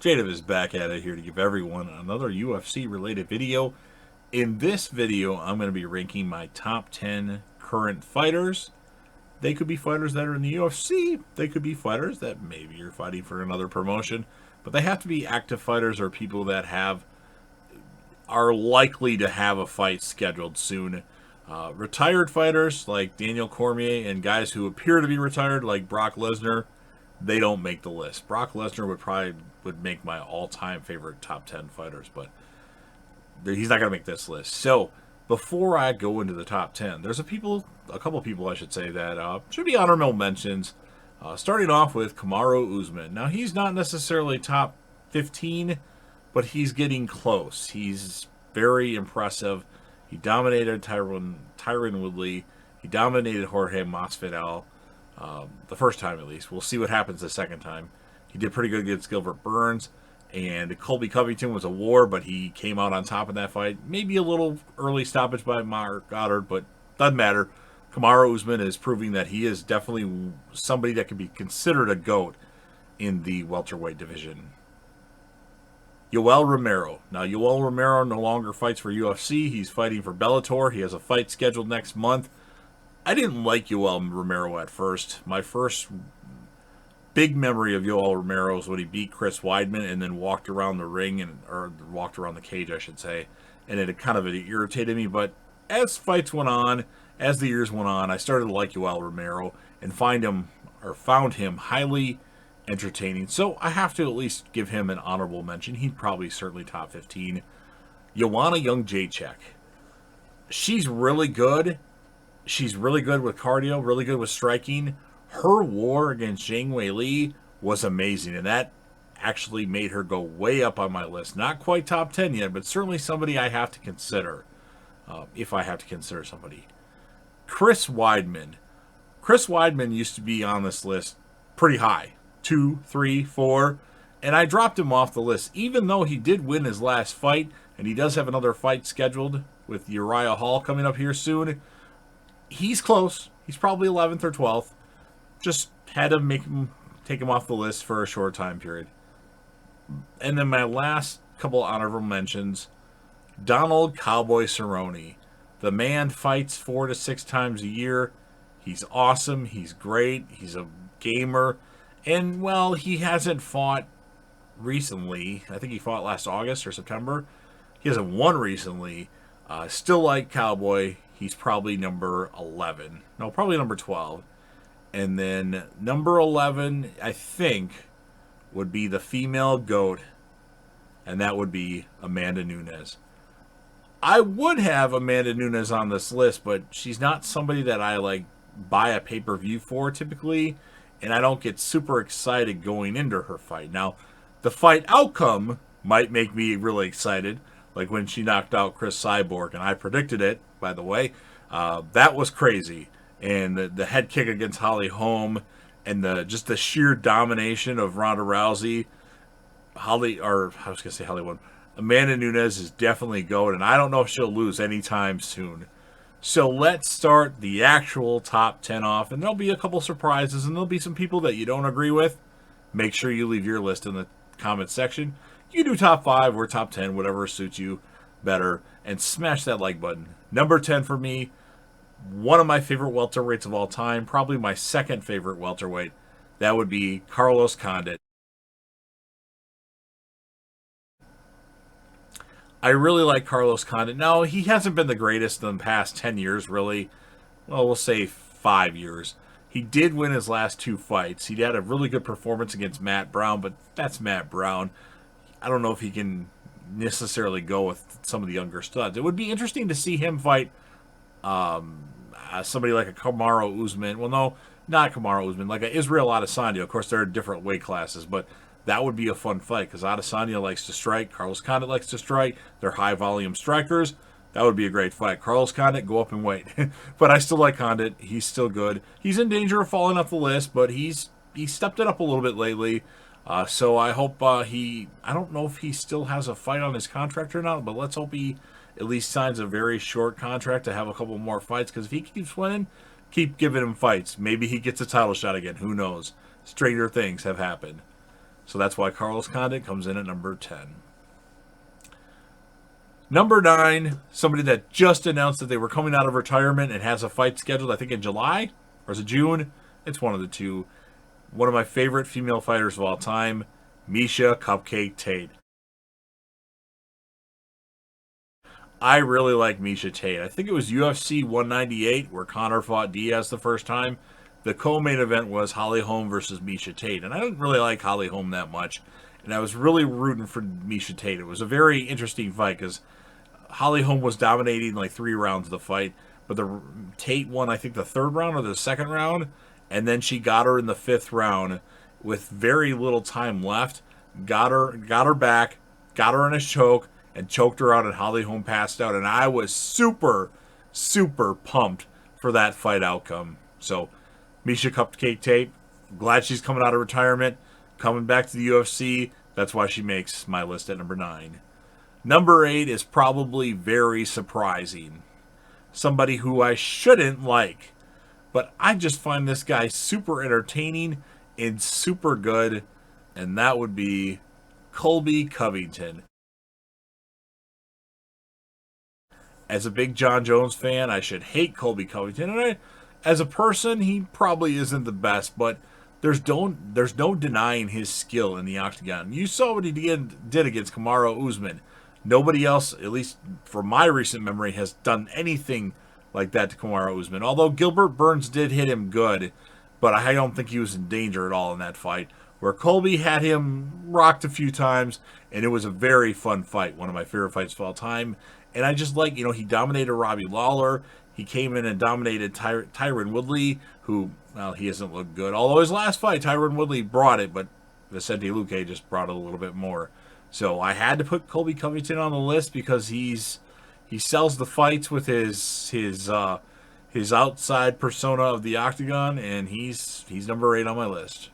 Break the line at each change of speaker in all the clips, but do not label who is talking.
Jada is back at it here to give everyone another UFC related video. In this video, I'm going to be ranking my top 10 current fighters. They could be fighters that are in the UFC. They could be fighters that maybe you're fighting for another promotion. But they have to be active fighters or people that are likely to have a fight scheduled soon. Retired fighters like Daniel Cormier and guys who appear to be retired like Brock Lesnar, they don't make the list. Brock Lesnar would make my all-time favorite top 10 fighters, but he's not going to make this list. So before I go into the top 10, there's a couple people I should say that should be honorable mentions. Starting off with Kamaru Usman. Now he's not necessarily top 15, but he's getting close. He's very impressive. He dominated Tyron Woodley. He dominated Jorge Masvidal the first time at least. We'll see what happens the second time. He did pretty good against Gilbert Burns. And Colby Covington was a war, but he came out on top in that fight. Maybe a little early stoppage by Mark Goddard, but doesn't matter. Kamaru Usman is proving that he is definitely somebody that can be considered a GOAT in the welterweight division. Yoel Romero. Now, Yoel Romero no longer fights for UFC. He's fighting for Bellator. He has a fight scheduled next month. I didn't like Yoel Romero at first. My first big memory of Yoel Romero is when he beat Chris Weidman and then walked around the ring, or walked around the cage, I should say. And it irritated me. But as fights went on, as the years went on, I started to like Yoel Romero and found him highly entertaining. So I have to at least give him an honorable mention. He'd probably certainly top 15. Joanna Jędrzejczyk. She's really good. She's really good with cardio, really good with striking. Her war against Zhang Weili was amazing, and that actually made her go way up on my list. Not quite top 10 yet, but certainly somebody I have to consider, if I have to consider somebody. Chris Weidman. Chris Weidman used to be on this list pretty high. 2, 3, 4, and I dropped him off the list, even though he did win his last fight, and he does have another fight scheduled with Uriah Hall coming up here soon. He's close. He's probably 11th or 12th. Just had to take him off the list for a short time period. And then my last couple honorable mentions, Donald Cowboy Cerrone. The man fights 4 to 6 times a year. He's awesome. He's great. He's a gamer. And, well, he hasn't fought recently. I think he fought last August or September. He hasn't won recently. Still like Cowboy. He's probably number 11. No, probably number 12. And then number 11, I think, would be the female GOAT. And that would be Amanda Nunes. I would have Amanda Nunes on this list, but she's not somebody that I buy a pay-per-view for typically. And I don't get super excited going into her fight. Now, the fight outcome might make me really excited, like when she knocked out Chris Cyborg, and I predicted it, by the way. That was crazy. And the head kick against Holly Holm, and just the sheer domination of Ronda Rousey. Amanda Nunes is definitely GOAT, and I don't know if she'll lose anytime soon. So let's start the actual top 10 off, and there'll be a couple surprises, and there'll be some people that you don't agree with. Make sure you leave your list in the comments section. You do top 5 or top 10, whatever suits you better, and smash that like button. Number 10 for me, one of my favorite welterweights of all time, probably my second favorite welterweight. That would be Carlos Condit. I really like Carlos Condit. Now, he hasn't been the greatest in the past 10 years, really. Well, we'll say 5 years. He did win his last 2 fights. He had a really good performance against Matt Brown, but that's Matt Brown. I don't know if he can necessarily go with some of the younger studs. It would be interesting to see him fight somebody like a Kamaru Usman. Well, no, not Kamaru Usman. Like a Israel Adesanya. Of course, they're different weight classes, but that would be a fun fight because Adesanya likes to strike. Carlos Condit likes to strike. They're high-volume strikers. That would be a great fight. Carlos Condit, go up and wait. But I still like Condit. He's still good. He's in danger of falling off the list, but he stepped it up a little bit lately. So I hope I don't know if he still has a fight on his contract or not, but let's hope he at least signs a very short contract to have a couple more fights, because if he keeps winning, keep giving him fights. Maybe he gets a title shot again. Who knows? Stranger things have happened. So that's why Carlos Condit comes in at number 10. Number 9, somebody that just announced that they were coming out of retirement and has a fight scheduled, I think in July, or is it June? It's one of the two. One of my favorite female fighters of all time, Misha Cupcake Tate. I really like Misha Tate. I think it was UFC 198 where Conor fought Diaz the first time. The co-main event was Holly Holm versus Misha Tate, and I didn't really like Holly Holm that much, and I was really rooting for Misha Tate. It was a very interesting fight because Holly Holm was dominating like 3 rounds of the fight, but the Tate won, I think, the 3rd round or the 2nd round, and then she got her in the 5th round with very little time left, got her back, got her in a choke, and choked her out, and Holly Holm passed out, and I was super, super pumped for that fight outcome. So, Misha Cupcake Tate, glad she's coming out of retirement, coming back to the UFC. That's why she makes my list at number 9. Number 8 is probably very surprising. Somebody who I shouldn't like, but I just find this guy super entertaining and super good, and that would be Colby Covington. As a big Jon Jones fan, I should hate Colby Covington, and as a person, he probably isn't the best, but there's no denying his skill in the octagon. You saw what he did against Kamaru Usman. Nobody else, at least from my recent memory, has done anything like that to Kamaru Usman. Although Gilbert Burns did hit him good, but I don't think he was in danger at all in that fight. Where Colby had him rocked a few times, and it was a very fun fight. One of my favorite fights of all time. And I just like, he dominated Robbie Lawler. He came in and dominated Tyron Woodley, who, well, he hasn't looked good. Although his last fight, Tyron Woodley brought it, but Vicente Luque just brought it a little bit more. So I had to put Colby Covington on the list because he sells the fights with his outside persona of the octagon, and he's number 8 on my list.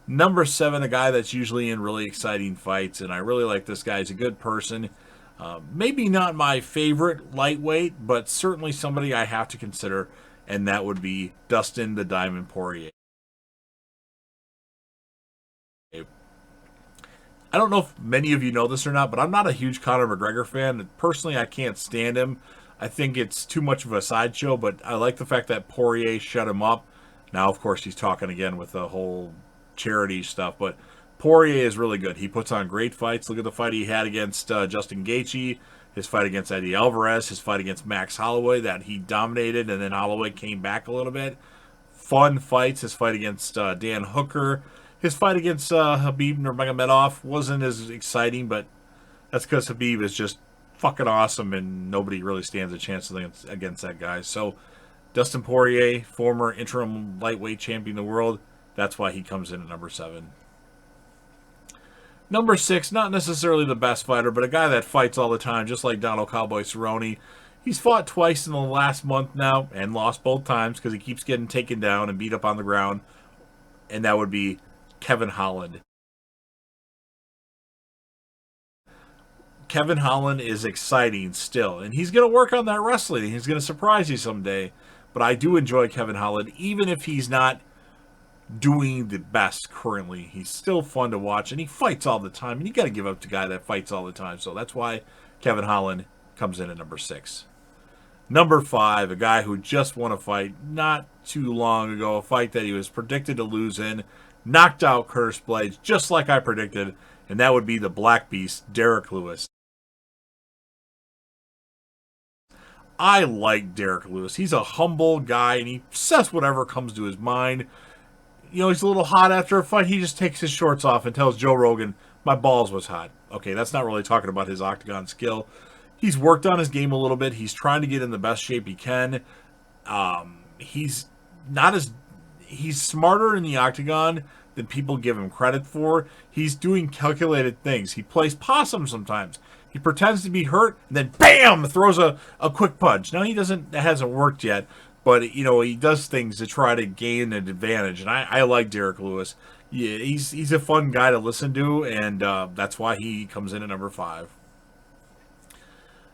Number 7, a guy that's usually in really exciting fights, and I really like this guy. He's a good person. Maybe not my favorite lightweight, but certainly somebody I have to consider, and that would be Dustin the Diamond Poirier. I don't know if many of you know this or not, but I'm not a huge Conor McGregor fan. Personally, I can't stand him. I think it's too much of a sideshow, but I like the fact that Poirier shut him up. Now, of course, he's talking again with the whole charity stuff, but Poirier is really good. He puts on great fights. Look at the fight he had against Justin Gaethje, his fight against Eddie Alvarez, his fight against Max Holloway that he dominated, and then Holloway came back a little bit. Fun fights. His fight against Dan Hooker. His fight against Khabib Nurmagomedov wasn't as exciting, but that's because Khabib is just fucking awesome, and nobody really stands a chance against that guy. So, Dustin Poirier, former interim lightweight champion of the world, that's why he comes in at number 7. Number 6, not necessarily the best fighter, but a guy that fights all the time, just like Donald Cowboy Cerrone. He's fought twice in the last month now, and lost both times because he keeps getting taken down and beat up on the ground, and that would be Kevin Holland. Kevin Holland is exciting still, and he's going to work on that wrestling. He's going to surprise you someday, but I do enjoy Kevin Holland, even if he's not doing the best currently. He's still fun to watch, and he fights all the time, and you got to give up to a guy that fights all the time, so that's why Kevin Holland comes in at number 6. Number 5, a guy who just won a fight not too long ago, a fight that he was predicted to lose in, knocked out Curtis Blades, just like I predicted, and that would be the Black Beast, Derek Lewis. I like Derek Lewis. He's a humble guy, and he says whatever comes to his mind. He's a little hot after a fight. He just takes his shorts off and tells Joe Rogan, my balls was hot. Okay, that's not really talking about his octagon skill. He's worked on his game a little bit. He's trying to get in the best shape he can. He's smarter in the octagon than people give him credit for. He's doing calculated things. He plays possum sometimes. He pretends to be hurt and then bam, throws a quick punch. Now that hasn't worked yet, but he does things to try to gain an advantage. And I like Derek Lewis. Yeah, he's a fun guy to listen to, and that's why he comes in at number 5.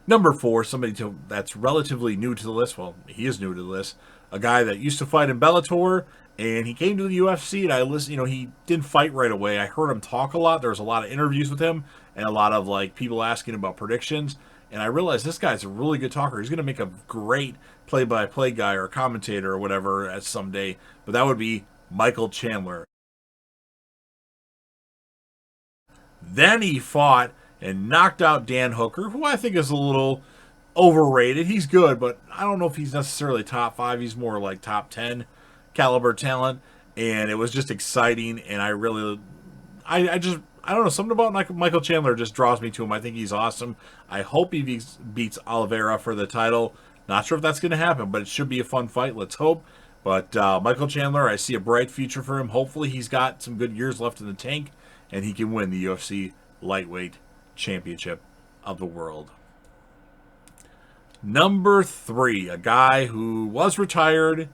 Number 4, somebody that's relatively new to the list. Well, he is new to the list. A guy that used to fight in Bellator, and he came to the UFC, and I listened. He didn't fight right away. I heard him talk a lot. There was a lot of interviews with him, and a lot of like people asking about predictions. And I realized this guy's a really good talker. He's going to make a great play-by-play guy or commentator or whatever at someday. But that would be Michael Chandler. Then he fought and knocked out Dan Hooker, who I think is a little overrated. He's good, but I don't know if he's necessarily top 5. He's more like top 10 caliber talent. And it was just exciting, and I don't know, something about Michael Chandler just draws me to him. I think he's awesome. I hope he beats Oliveira for the title. Not sure if that's going to happen, but it should be a fun fight. Let's hope. But Michael Chandler, I see a bright future for him. Hopefully he's got some good years left in the tank, and he can win the UFC Lightweight Championship of the world. Number 3, a guy who was retired,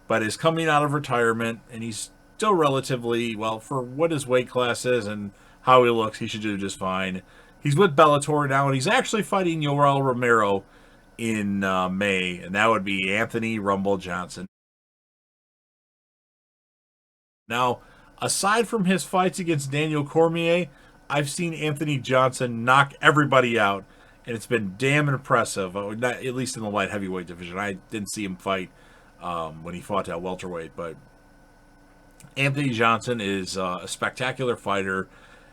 but is coming out of retirement, and he's still relatively, well, for what his weight class is and how he looks, he should do just fine. He's with Bellator now, and he's actually fighting Yoel Romero in May, and that would be Anthony Rumble Johnson. Now, aside from his fights against Daniel Cormier, I've seen Anthony Johnson knock everybody out, and it's been damn impressive, at least in the light heavyweight division. I didn't see him fight when he fought at welterweight, but Anthony Johnson is a spectacular fighter.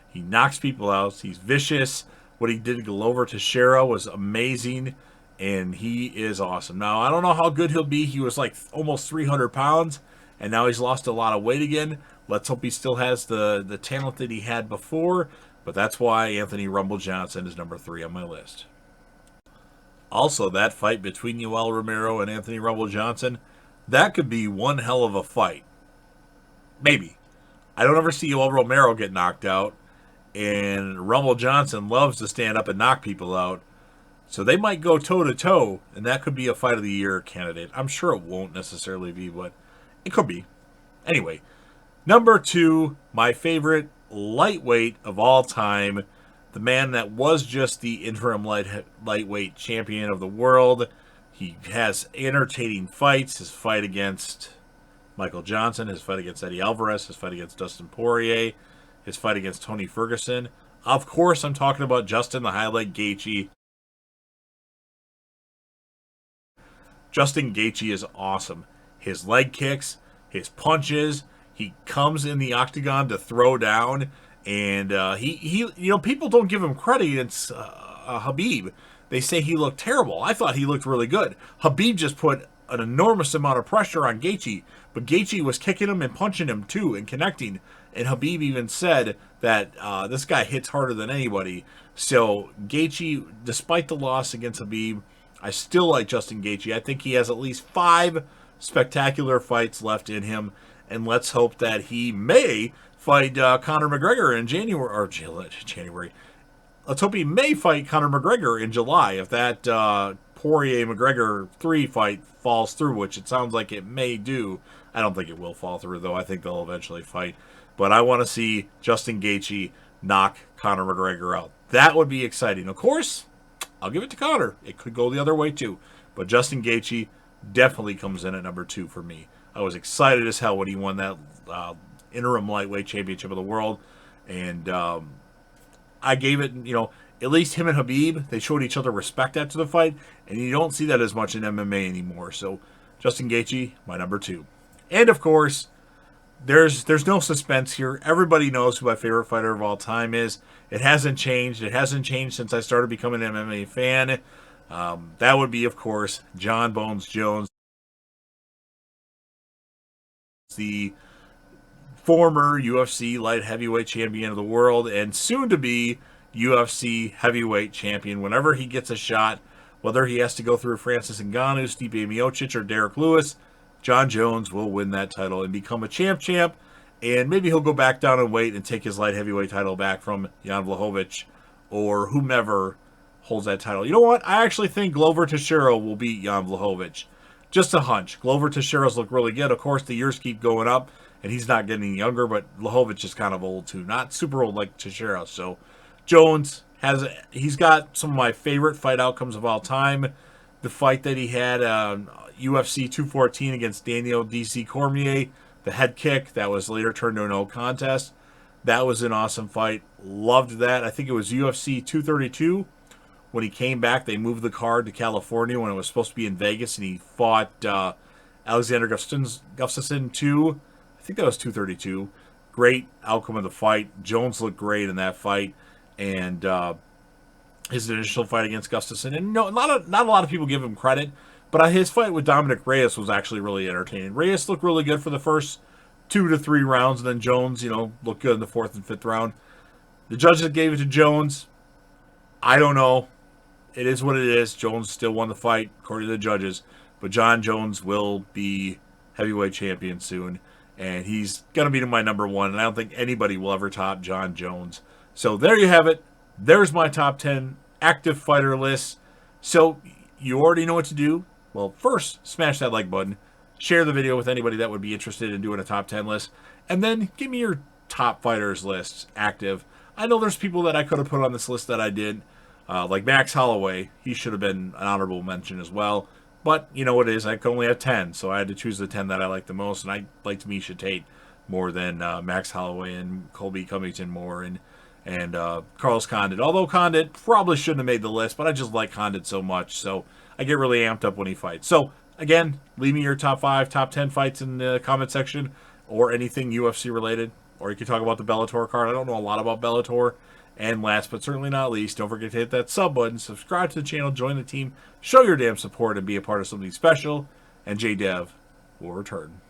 He knocks people out. He's vicious. What he did to Glover Teixeira was amazing, and he is awesome. Now, I don't know how good he'll be. He was like almost 300 pounds, and now he's lost a lot of weight again. Let's hope he still has the talent that he had before, but that's why Anthony Rumble Johnson is number 3 on my list. Also, that fight between Yoel Romero and Anthony Rumble Johnson, that could be one hell of a fight. Maybe. I don't ever see Yoel Romero get knocked out, and Rumble Johnson loves to stand up and knock people out. So they might go toe-to-toe, and that could be a Fight of the Year candidate. I'm sure it won't necessarily be, but it could be. Anyway, number 2, my favorite lightweight of all time, the man that was just the interim lightweight champion of the world. He has entertaining fights. His fight against Michael Johnson, his fight against Eddie Alvarez, his fight against Dustin Poirier, his fight against Tony Ferguson. Of course, I'm talking about Justin the Highlight Gaethje. Justin Gaethje is awesome. His leg kicks, his punches, he comes in the octagon to throw down, and he people don't give him credit. It's Khabib. They say he looked terrible. I thought he looked really good. Khabib just put an enormous amount of pressure on Gaethje, but Gaethje was kicking him and punching him too and connecting. And Khabib even said that this guy hits harder than anybody. So Gaethje, despite the loss against Khabib, I still like Justin Gaethje. I think he has at least 5 spectacular fights left in him, and let's hope that he may fight Conor McGregor in January. Let's hope he may fight Conor McGregor in July if that Poirier-McGregor 3 fight falls through, which it sounds like it may do. I don't think it will fall through, though. I think they'll eventually fight. But I want to see Justin Gaethje knock Conor McGregor out. That would be exciting. Of course, I'll give it to Conor. It could go the other way, too. But Justin Gaethje definitely comes in at number 2 for me. I was excited as hell when he won that interim lightweight championship of the world. And I gave it, at least him and Khabib, they showed each other respect after the fight. And you don't see that as much in MMA anymore. So Justin Gaethje, my number 2. And, of course, there's no suspense here. Everybody knows who my favorite fighter of all time is. It hasn't changed. It hasn't changed since I started becoming an MMA fan. That would be, of course, Jon Bones Jones, the former UFC light heavyweight champion of the world and soon to be UFC heavyweight champion. Whenever he gets a shot, whether he has to go through Francis Ngannou, Stipe Miocic, or Derek Lewis, Jon Jones will win that title and become a champ, and maybe he'll go back down in weight and take his light heavyweight title back from Jan Blachowicz or whomever holds that title. You know what? I actually think Glover Teixeira will beat Jan Blachowicz. Just a hunch. Glover Teixeira's look really good. Of course, the years keep going up, and he's not getting younger, but Blachowicz is kind of old, too. Not super old like Teixeira. So, Jones He's got some of my favorite fight outcomes of all time. The fight that he had UFC 214 against Daniel DC Cormier, the head kick that was later turned to a no contest. That was an awesome fight. Loved that. I think it was UFC 232 when he came back. They moved the card to California when it was supposed to be in Vegas, and he fought Alexander Gustafsson 2. I think that was 232. Great outcome of the fight. Jones looked great in that fight, and his initial fight against Gustafsson. And no, not a lot of people give him credit, but his fight with Dominic Reyes was actually really entertaining. Reyes looked really good for the first 2 to 3 rounds, and then Jones, looked good in the 4th and 5th round. The judges gave it to Jones. I don't know. It is what it is. Jones still won the fight, according to the judges. But Jon Jones will be heavyweight champion soon. And he's going to be my number 1. And I don't think anybody will ever top Jon Jones. So there you have it. There's my top 10 active fighter list. So you already know what to do. Well, first, smash that like button. Share the video with anybody that would be interested in doing a top 10 list. And then give me your top fighters lists active. I know there's people that I could have put on this list that I did. Like Max Holloway. He should have been an honorable mention as well. But you know what it is. I could only have 10. So I had to choose the 10 that I liked the most. And I liked Misha Tate more than Max Holloway and Colby Covington more. And Carlos Condit. Although Condit probably shouldn't have made the list. But I just like Condit so much. So I get really amped up when he fights. So again, leave me your top 5, top 10 fights in the comment section. Or anything UFC related. Or you can talk about the Bellator card. I don't know a lot about Bellator. And last but certainly not least, don't forget to hit that sub button, subscribe to the channel, join the team, show your damn support, and be a part of something special. And JDev will return.